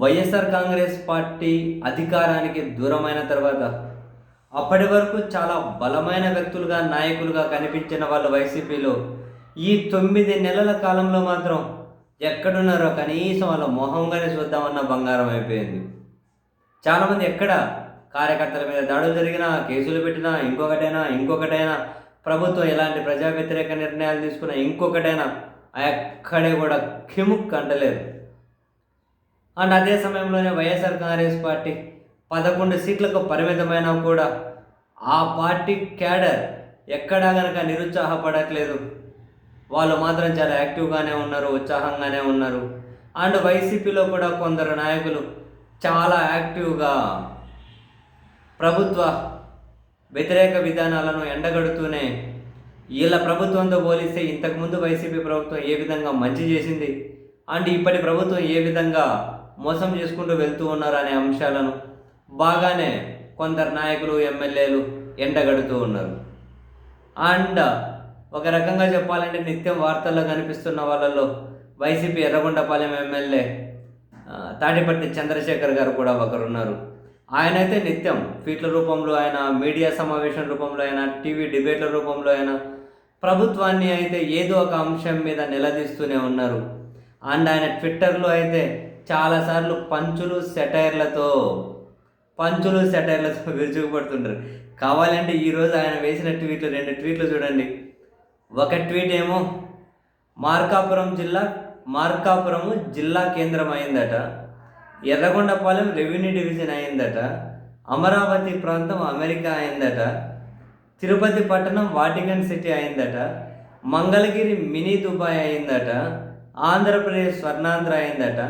YSR Congress party అధికారానికి దూరమైన తర్వాత అప్పటి వరకు చాలా బలమైన వ్యక్తులుగా నాయకులుగా కనిపించిన వాళ్ళు వైసీపీలో ఈ 9 నెలల కాలంలో మాత్రం ఎక్కడున్నారో కనీసం వాళ్ళ మొహంగానే చూద్దామన్న బంగారం అయిపోయింది. చాలామంది ఎక్కడ కార్యకర్తల మీద దాడులు జరిగినా, కేసులు పెట్టినా, ఇంకొకటైనా ప్రభుత్వం ఎలాంటి ప్రజా వ్యతిరేక నిర్ణయాలు తీసుకున్నా, ఇంకొకటైనా ఎక్కడే కూడా కిముక్ అంటలేదు. అండ్ అదే సమయంలోనే వైఎస్ఆర్ కాంగ్రెస్ పార్టీ 11 సీట్లకు పరిమితమైనా కూడా ఆ పార్టీ క్యాడర్ ఎక్కడా గనక నిరుత్సాహపడట్లేదు. వాళ్ళు మాత్రం చాలా యాక్టివ్గానే ఉన్నారు, ఉత్సాహంగానే ఉన్నారు. అండ్ వైసీపీలో కూడా కొందరు నాయకులు చాలా యాక్టివ్గా ప్రభుత్వ వ్యతిరేక విధానాలను ఎండగడుతూనే వీళ్ళ ప్రభుత్వంతో పోలిస్తే ఇంతకుముందు వైసీపీ ప్రభుత్వం ఏ విధంగా మంచి చేసింది అండ్ ఇప్పటి ప్రభుత్వం ఏ విధంగా మోసం చేసుకుంటూ వెళ్తూ ఉన్నారు అనే అంశాలను బాగానే కొందరు నాయకులు, ఎమ్మెల్యేలు ఎండగడుతూ ఉన్నారు. అండ్ ఒక రకంగా చెప్పాలంటే నిత్యం వార్తల్లో కనిపిస్తున్న వాళ్ళల్లో వైసీపీ ఎర్రగొండపాలెం ఎమ్మెల్యే తాడిపత్రి చంద్రశేఖర్ గారు కూడా ఒకరున్నారు. ఆయనైతే నిత్యం ట్వీట్ల రూపంలో అయినా, మీడియా సమావేశం రూపంలో అయినా, టీవీ డిబేట్ల రూపంలో అయినా ప్రభుత్వాన్ని అయితే ఏదో ఒక అంశం మీద నిలదీస్తూనే ఉన్నారు. అండ్ ఆయన ట్విట్టర్లో అయితే చాలాసార్లు పంచులు సెటైర్లతో విరుచుకుపడుతుంటారు. కావాలంటే ఈరోజు ఆయన వేసిన ట్వీట్లు 2 ట్వీట్లు చూడండి. ఒక ట్వీట్ ఏమో మార్కాపురము జిల్లా కేంద్రం అయిందట, ఎర్రగొండపాలెం రెవెన్యూ డివిజన్ అయిందట, అమరావతి ప్రాంతం అమెరికా అయిందట, తిరుపతి పట్టణం వాటికన్ సిటీ అయిందట, మంగళగిరి మినీ దుబాయ్ అయిందట, ఆంధ్రప్రదేశ్ స్వర్ణాంధ్ర అయిందట,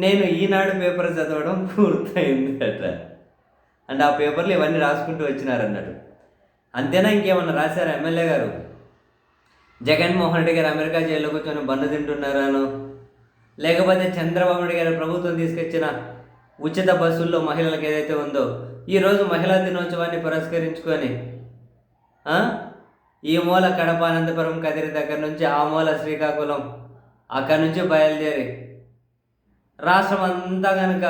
నేను ఈనాడు పేపర్ చదవడం పూర్తయిందట. అంటే ఆ పేపర్లు ఇవన్నీ రాసుకుంటూ వచ్చినారన్నట్టు. అంతేనా, ఇంకేమన్నా రాశారు ఎమ్మెల్యే గారు? జగన్మోహన్ రెడ్డి గారు అమెరికా జైల్లో కూర్చొని బన్ను తింటున్నారాను, లేకపోతే చంద్రబాబు నాయుడు గారు ప్రభుత్వం తీసుకొచ్చిన ఉచిత బస్సుల్లో మహిళలకు ఏదైతే ఉందో ఈరోజు మహిళా దినోత్సవాన్ని పురస్కరించుకొని ఈ మూల కడప, అనంతపురం, కదిరి దగ్గర నుంచి ఆ మూల శ్రీకాకుళం, అక్కడి నుంచి బయలుదేరి రాష్ట్రం అంతా కనుక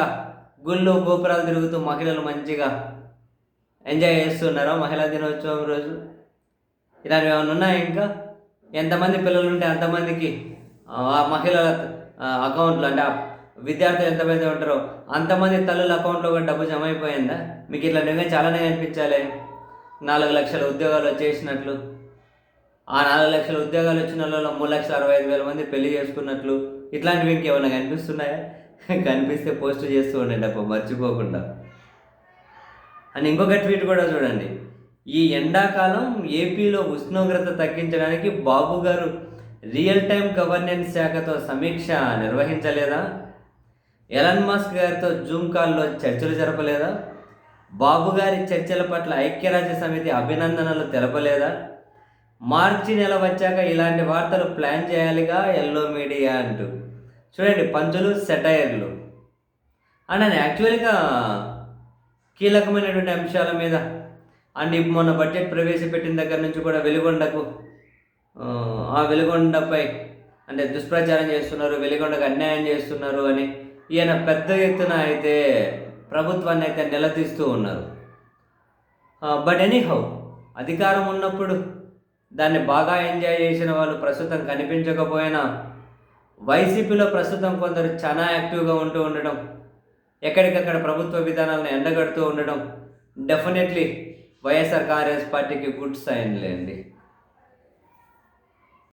గుళ్ళు గోపురాలు తిరుగుతూ మహిళలు మంచిగా ఎంజాయ్ చేస్తున్నారో మహిళా దినోత్సవం రోజు? ఇలాంటివి ఏమైనా ఉన్నాయా? ఇంకా ఎంతమంది పిల్లలు ఉంటే అంతమందికి ఆ మహిళల అకౌంట్లు, అంటే విద్యార్థులు ఎంతమంది ఉంటారో అంతమంది తల్లుల అకౌంట్లో కూడా డబ్బు జమ అయిపోయిందా? మీకు ఇట్లా నిజంగా చాలానే కనిపించాలి. 4 లక్షల ఉద్యోగాలు వచ్చేసినట్లు, ఆ 4 లక్షల ఉద్యోగాలు వచ్చిన వాళ్ళలో 3,65,000 మంది పెళ్లి చేసుకున్నట్లు, ఇట్లాంటివి ఇంకేమైనా కనిపిస్తున్నాయా? కనిపిస్తే పోస్ట్ చేస్తూ ఉండండి అప్ప, మర్చిపోకుండా. అని ఇంకొక ట్వీట్ కూడా చూడండి. ఈ ఎండాకాలం ఏపీలో ఉష్ణోగ్రత తగ్గించడానికి బాబు గారు రియల్ టైం గవర్నెన్స్ శాఖతో సమీక్ష నిర్వహించలేదా? ఎలన్ మస్క్ గారితో జూమ్ కాల్లో చర్చలు జరపలేదా? బాబు గారి చర్చల పట్ల ఐక్యరాజ్య సమితి అభినందనలు తెలపలేదా? మార్చి నెల వచ్చాక ఇలాంటి వార్తలు ప్లాన్ చేయాలిగా ఎల్లో మీడియా అంటూ చూడండి, పంచులు సెటైర్లు. అండ్ ఆయన యాక్చువల్గా కీలకమైనటువంటి అంశాల మీద అండ్ మొన్న బడ్జెట్ ప్రవేశపెట్టిన దగ్గర నుంచి కూడా వెలిగొండపై అంటే దుష్ప్రచారం చేస్తున్నారు, వెలిగొండకు అన్యాయం చేస్తున్నారు అని ఈయన పెద్ద ఎత్తున అయితే ప్రభుత్వాన్ని అయితే నిలదీస్తూ ఉన్నారు. బట్ ఎనీహౌ, అధికారం ఉన్నప్పుడు దాన్ని బాగా ఎంజాయ్ చేసిన వాళ్ళు ప్రస్తుతం కనిపించకపోయినా వైసీపీలో ప్రస్తుతం కొందరు చాలా యాక్టివ్గా ఉంటూ ఉండడం, ఎక్కడికక్కడ ప్రభుత్వ విధానాలను ఎండగడుతూ ఉండడం డెఫినెట్లీ వైఎస్ఆర్ కాంగ్రెస్ పార్టీకి గుడ్ సైన్ లేండి.